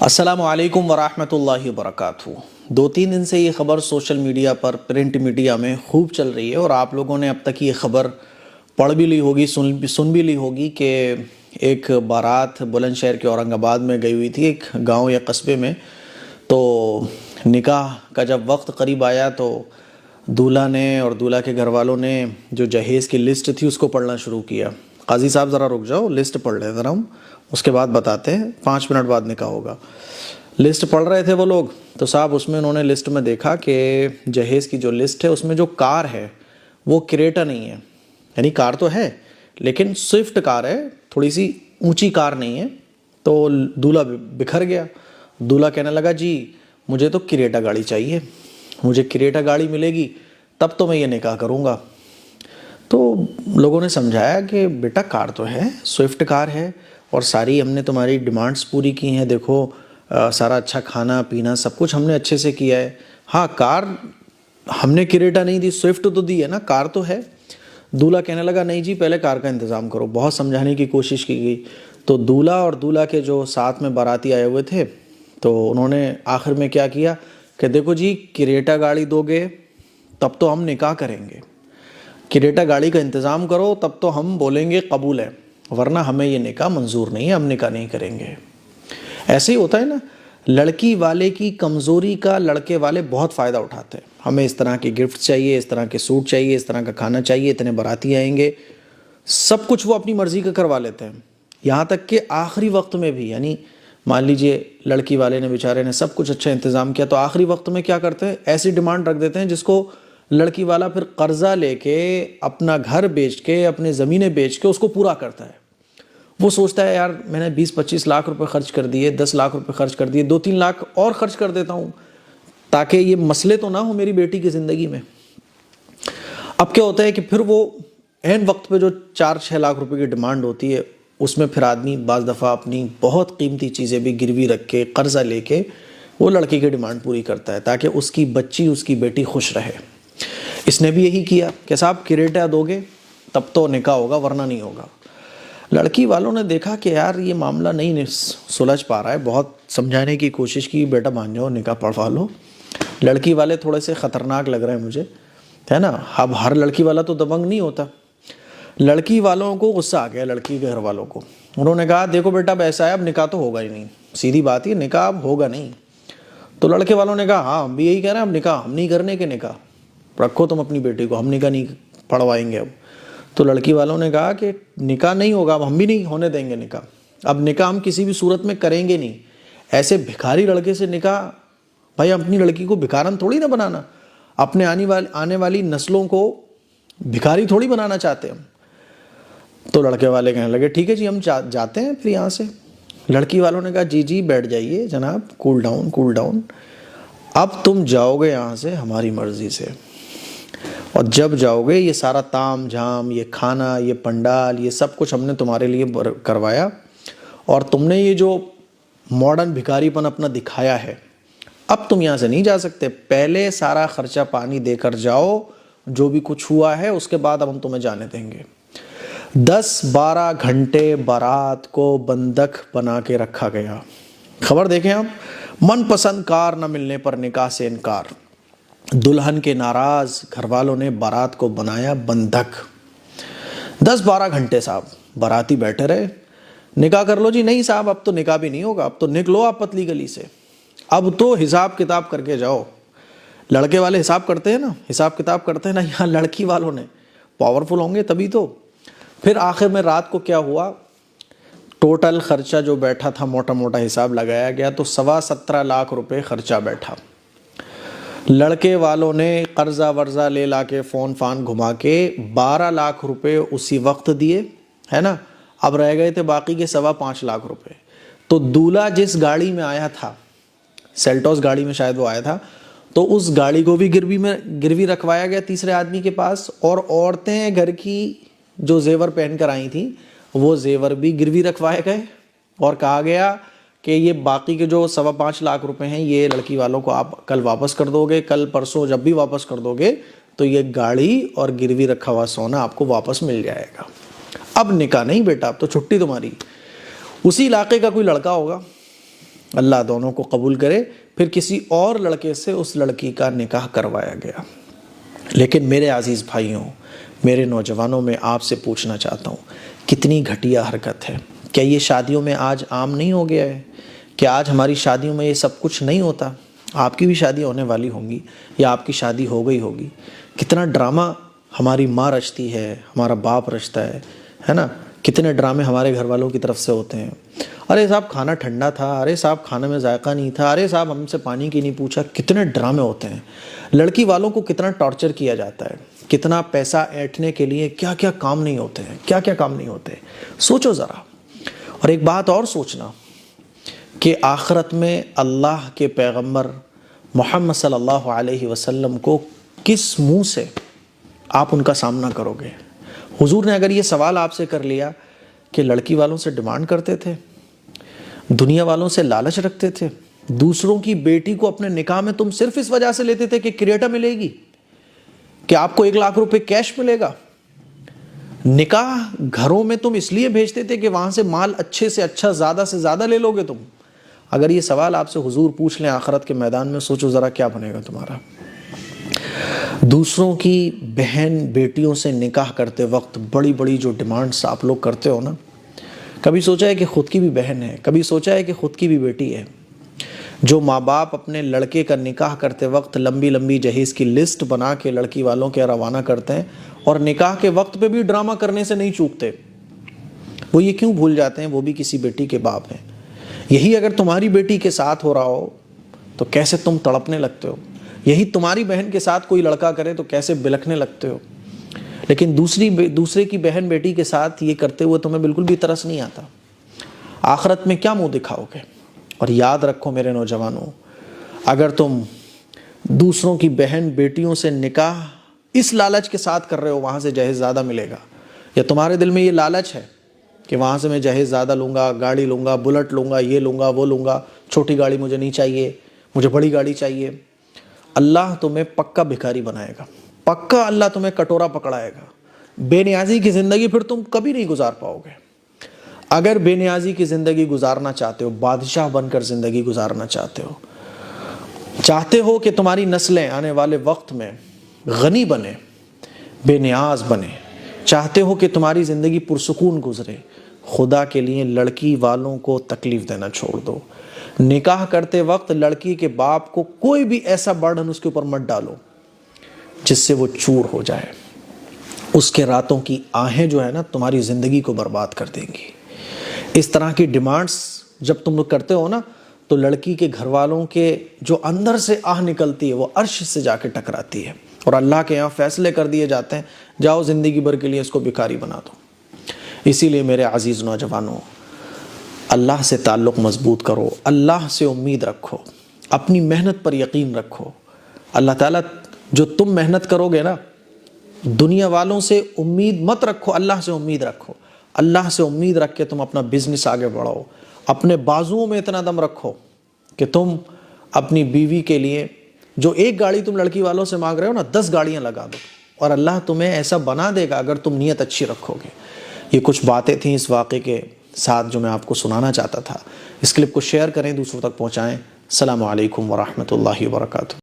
अस्सलामु अलैकुम वरहमतुल्लाहि वबरकातुहू। 2-3 दिन से ये ख़बर सोशल मीडिया पर, प्रिंट मीडिया में खूब चल रही है और आप लोगों ने अब तक ये ख़बर पढ़ भी ली होगी, सुन भी ली होगी कि एक बारात बुलंदशहर के औरंगाबाद में गई हुई थी, एक गांव या कस्बे में। तो निकाह का जब वक्त करीब आया तो दूल्हा ने और दूल्हा के घर वालों ने जो जहेज़ की लिस्ट थी उसको पढ़ना शुरू किया। काजी साहब ज़रा रुक जाओ, लिस्ट पढ़ लें ज़रा, हम उसके बाद बताते हैं, 5 मिनट बाद निकाह होगा। लिस्ट पढ़ रहे थे वो लोग, तो साहब उसमें उन्होंने लिस्ट में देखा कि जहेज़ की जो लिस्ट है उसमें जो कार है वो क्रेटा नहीं है। यानी कार तो है लेकिन स्विफ्ट कार है, थोड़ी सी ऊंची कार नहीं है। तो दूल्हा बिखर गया। दूल्हा कहने लगा जी मुझे तो क्रेटा गाड़ी चाहिए, मुझे क्रेटा गाड़ी मिलेगी तब तो मैं ये निकाह करूँगा। तो लोगों ने समझाया कि बेटा कार तो है, स्विफ्ट कार है और सारी हमने तुम्हारी डिमांड्स पूरी की हैं। देखो सारा अच्छा खाना पीना सब कुछ हमने अच्छे से किया है। हाँ, कार हमने क्रेटा नहीं दी, स्विफ्ट तो दी है ना, कार तो है। दूल्हा कहने लगा नहीं जी पहले कार का इंतज़ाम करो। बहुत समझाने की कोशिश की गई। तो दूल्हा और दूल्हा के जो साथ में बाराती आए हुए थे तो उन्होंने आखिर में क्या किया कि देखो जी क्रेटा गाड़ी दोगे तब तो हम निकाह करेंगे, क्रेटा गाड़ी का इंतज़ाम करो तब तो हम बोलेंगे कबूल है, वरना हमें ये निकाह मंजूर नहीं है, हम निकाह नहीं करेंगे। ऐसे ही होता है ना, लड़की वाले की कमज़ोरी का लड़के वाले बहुत फ़ायदा उठाते हैं। हमें इस तरह की गिफ्ट चाहिए, इस तरह के सूट चाहिए, इस तरह का खाना चाहिए, इतने बाराती आएंगे, सब कुछ वो अपनी मर्ज़ी का करवा लेते हैं। यहाँ तक कि आखिरी वक्त में भी, यानी मान लीजिए लड़की वाले ने बेचारे ने सब कुछ अच्छा इंतज़ाम किया तो आखिरी वक्त में क्या करते हैं, ऐसी डिमांड रख देते हैं जिसको लड़की वाला फिर कर्जा लेके अपना घर बेच के, अपने ज़मीनें बेच के उसको पूरा करता है। वो सोचता है यार मैंने 20-25 लाख रुपए खर्च कर दिए, 10 लाख रुपए खर्च कर दिए, 2-3 लाख और खर्च कर देता हूँ ताकि ये मसले तो ना हो मेरी बेटी की ज़िंदगी में। अब क्या होता है कि फिर वो ऐन वक्त पे जो 4-6 लाख रुपए की डिमांड होती है उसमें फिर आदमी बाज़ दफ़ा अपनी बहुत कीमती चीज़ें भी गिरवी रख के कर्जा लेके वो लड़की की डिमांड पूरी करता है ताकि उसकी बच्ची, उसकी बेटी खुश रहे। इसने भी यही किया कि साहब क्रेटा दोगे तब तो निकाह होगा वरना नहीं होगा। लड़की वालों ने देखा कि यार ये मामला नहीं सुलझ पा रहा है, बहुत समझाने की कोशिश की, बेटा मान जाओ निकाह पढ़वा लो। लड़की वाले थोड़े से ख़तरनाक लग रहे हैं मुझे, है ना। अब हर लड़की वाला तो दबंग नहीं होता। लड़की वालों को गुस्सा आ गया, लड़की के घर वालों को। उन्होंने कहा देखो बेटा अब ऐसा है, अब निकाह तो होगा ही नहीं, सीधी बात ही निकाह अब होगा नहीं। तो लड़के वालों ने कहा हाँ हम भी यही कह रहे हैं, अब निकाह हम नहीं करने के, निकाह रखो तुम अपनी बेटी को, हम निकाह नहीं पढ़वाएंगे अब। तो लड़की वालों ने कहा कि निकाह नहीं होगा, अब हम भी नहीं होने देंगे निकाह, अब निकाह हम किसी भी सूरत में करेंगे नहीं। ऐसे भिखारी लड़के से निकाह, भाई अपनी लड़की को भिखारन थोड़ी ना बनाना, अपने आने वाली नस्लों को भिखारी थोड़ी बनाना चाहते हम। तो लड़के वाले कहने लगे ठीक है जी हम जाते हैं फिर यहाँ से। लड़की वालों ने कहा जी जी बैठ जाइए जनाब, कूल डाउन कूल डाउन, अब तुम जाओगे यहाँ से हमारी मर्ज़ी से, और जब जाओगे ये सारा ताम झाम, ये खाना, ये पंडाल, ये सब कुछ हमने तुम्हारे लिए करवाया और तुमने ये जो मॉडर्न भिखारीपन अपना दिखाया है, अब तुम यहाँ से नहीं जा सकते। पहले सारा खर्चा पानी देकर जाओ, जो भी कुछ हुआ है उसके बाद अब हम तुम्हें जाने देंगे। 10-12 घंटे बारात को बंधक बना के रखा गया। खबर देखें आप, मनपसंद कार न मिलने पर निकाह से इनकार, दुल्हन के नाराज घर वालों ने बारात को बनाया बंधक। 10-12 घंटे साहब बाराती बैठे रहे, निकाह कर लो जी, नहीं साहब अब तो निकाह भी नहीं होगा, अब तो निकलो आप पतली गली से, अब तो हिसाब किताब करके जाओ। लड़के वाले हिसाब करते हैं ना, हिसाब किताब करते हैं ना, यहाँ लड़की वालों ने पावरफुल होंगे तभी तो। फिर आखिर में रात को क्या हुआ, टोटल खर्चा जो बैठा था, मोटा मोटा हिसाब लगाया गया तो 17.25 लाख रुपए खर्चा बैठा। लड़के वालों ने कर्जा वर्जा ले ला के फ़ोन फान घुमा के 12 लाख रुपए उसी वक्त दिए, है ना। अब रह गए थे बाकी के 5.25 लाख रुपए। तो दूल्हा जिस गाड़ी में आया था, सेल्टोस गाड़ी में शायद वो आया था, तो उस गाड़ी को भी गिरवी रखवाया गया तीसरे आदमी के पास, और औरतें घर की जो जेवर पहन कर आई थी वो जेवर भी गिरवी रखवाए गए और कहा गया कि ये बाकी के जो 5.25 लाख रुपए हैं ये लड़की वालों को आप कल वापस कर दोगे, कल परसों जब भी वापस कर दोगे तो ये गाड़ी और गिरवी रखा हुआ सोना आपको वापस मिल जाएगा। अब निकाह नहीं बेटा, अब तो छुट्टी तुम्हारी। उसी इलाके का कोई लड़का होगा, اللہ دونوں کو قبول کرے، پھر کسی اور لڑکے سے اس لڑکی کا نکاح کروایا گیا۔ لیکن میرے عزیز بھائیوں، میرے نوجوانوں، میں آپ سے پوچھنا چاہتا ہوں، کتنی گھٹیا حرکت ہے۔ کیا یہ شادیوں میں آج عام نہیں ہو گیا ہے؟ کیا آج ہماری شادیوں میں یہ سب کچھ نہیں ہوتا؟ آپ کی بھی شادی ہونے والی ہوں گی یا آپ کی شادی ہو گئی ہوگی۔ کتنا ڈرامہ ہماری ماں رچتی ہے، ہمارا باپ رچتا ہے نا؟ کتنے ڈرامے ہمارے گھر والوں کی طرف سے ہوتے ہیں۔ ارے صاحب کھانا ٹھنڈا تھا، ارے صاحب کھانے میں ذائقہ نہیں تھا، ارے صاحب ہم سے پانی کی نہیں پوچھا۔ کتنے ڈرامے ہوتے ہیں۔ لڑکی والوں کو کتنا ٹارچر کیا جاتا ہے، کتنا پیسہ ایٹھنے کے لیے کیا کیا کام نہیں ہوتے ہیں، کیا کیا کام نہیں ہوتے۔ سوچو ذرا۔ اور ایک بات اور سوچنا کہ آخرت میں اللہ کے پیغمبر محمد صلی اللہ علیہ وسلم کو کس منہ سے آپ ان کا سامنا کرو گے؟ حضور نے اگر یہ سوال آپ سے کر لیا کہ لڑکی والوں سے ڈیمانڈ کرتے تھے، دنیا والوں سے لالچ رکھتے تھے، دوسروں کی بیٹی کو اپنے نکاح میں تم صرف اس وجہ سے لیتے تھے کہ کریٹا ملے گی، کہ آپ کو 1 لاکھ روپے کیش ملے گا، نکاح گھروں میں تم اس لیے بھیجتے تھے کہ وہاں سے مال اچھے سے اچھا زیادہ سے زیادہ لے لو گے تم۔ اگر یہ سوال آپ سے حضور پوچھ لیں آخرت کے میدان میں، سوچو ذرا کیا بنے گا تمہارا۔ دوسروں کی بہن بیٹیوں سے نکاح کرتے وقت بڑی بڑی جو ڈیمانڈس آپ لوگ کرتے ہو نا، کبھی سوچا ہے کہ خود کی بھی بہن ہے، کبھی سوچا ہے کہ خود کی بھی بیٹی ہے؟ جو ماں باپ اپنے لڑکے کا نکاح کرتے وقت لمبی لمبی جہیز کی لسٹ بنا کے لڑکی والوں کے روانہ کرتے ہیں، اور نکاح کے وقت پہ بھی ڈرامہ کرنے سے نہیں چوکتے، وہ یہ کیوں بھول جاتے ہیں وہ بھی کسی بیٹی کے باپ ہیں؟ یہی اگر تمہاری بیٹی کے ساتھ ہو رہا ہو تو کیسے تم تڑپنے لگتے ہو؟ یہی تمہاری بہن کے ساتھ کوئی لڑکا کرے تو کیسے بلکنے لگتے ہو؟ لیکن دوسرے کی بہن بیٹی کے ساتھ یہ کرتے ہوئے تمہیں بالکل بھی ترس نہیں آتا۔ آخرت میں کیا منہ دکھاؤ گے؟ اور یاد رکھو میرے نوجوانوں، اگر تم دوسروں کی بہن بیٹیوں سے نکاح اس لالچ کے ساتھ کر رہے ہو وہاں سے جہیز زیادہ ملے گا، یا تمہارے دل میں یہ لالچ ہے کہ وہاں سے میں جہیز زیادہ لوں گا، گاڑی لوں گا، بلٹ لوں گا، یہ لوں گا، وہ لوں گا، چھوٹی گاڑی مجھے نہیں چاہیے، مجھے بڑی گاڑی چاہیے، اللہ تمہیں پکا بھکاری بنائے گا، پکا اللہ تمہیں کٹورا پکڑائے گا۔ بے نیازی کی زندگی پھر تم کبھی نہیں گزار پاؤ گے۔ اگر بے نیازی کی زندگی گزارنا چاہتے ہو، بادشاہ بن کر زندگی گزارنا چاہتے ہو کہ تمہاری نسلیں آنے والے وقت میں غنی بنے، بے نیاز بنے، چاہتے ہو کہ تمہاری زندگی پرسکون گزرے، خدا کے لیے لڑکی والوں کو تکلیف دینا چھوڑ دو۔ نکاح کرتے وقت لڑکی کے باپ کو کوئی بھی ایسا برڈن اس کے اوپر مت ڈالو جس سے وہ چور ہو جائے۔ اس کے راتوں کی آہیں جو ہے نا تمہاری زندگی کو برباد کر دیں گی۔ اس طرح کی ڈیمانڈس جب تم لوگ کرتے ہو نا تو لڑکی کے گھر والوں کے جو اندر سے آہ نکلتی ہے وہ عرش سے جا کے ٹکراتی ہے، اور اللہ کے یہاں فیصلے کر دیے جاتے ہیں، جاؤ زندگی بھر کے لیے اس کو بھکاری بنا دو۔ اسی لیے میرے عزیز نوجوانوں، اللہ سے تعلق مضبوط کرو، اللہ سے امید رکھو، اپنی محنت پر یقین رکھو۔ اللہ تعالیٰ جو تم محنت کرو گے نا، دنیا والوں سے امید مت رکھو، اللہ سے امید رکھو۔ اللہ سے امید رکھ کے تم اپنا بزنس آگے بڑھاؤ، اپنے بازوؤں میں اتنا دم رکھو کہ تم اپنی بیوی کے لیے جو 1 گاڑی تم لڑکی والوں سے مانگ رہے ہو نا 10 گاڑیاں لگا دو، اور اللہ تمہیں ایسا بنا دے گا اگر تم نیت اچھی رکھو گے۔ یہ کچھ باتیں تھیں اس واقعے کے ساتھ جو میں آپ کو سنانا چاہتا تھا۔ اس کلپ کو شیئر کریں، دوسروں تک پہنچائیں۔ السلام علیکم ورحمۃ اللہ وبرکاتہ۔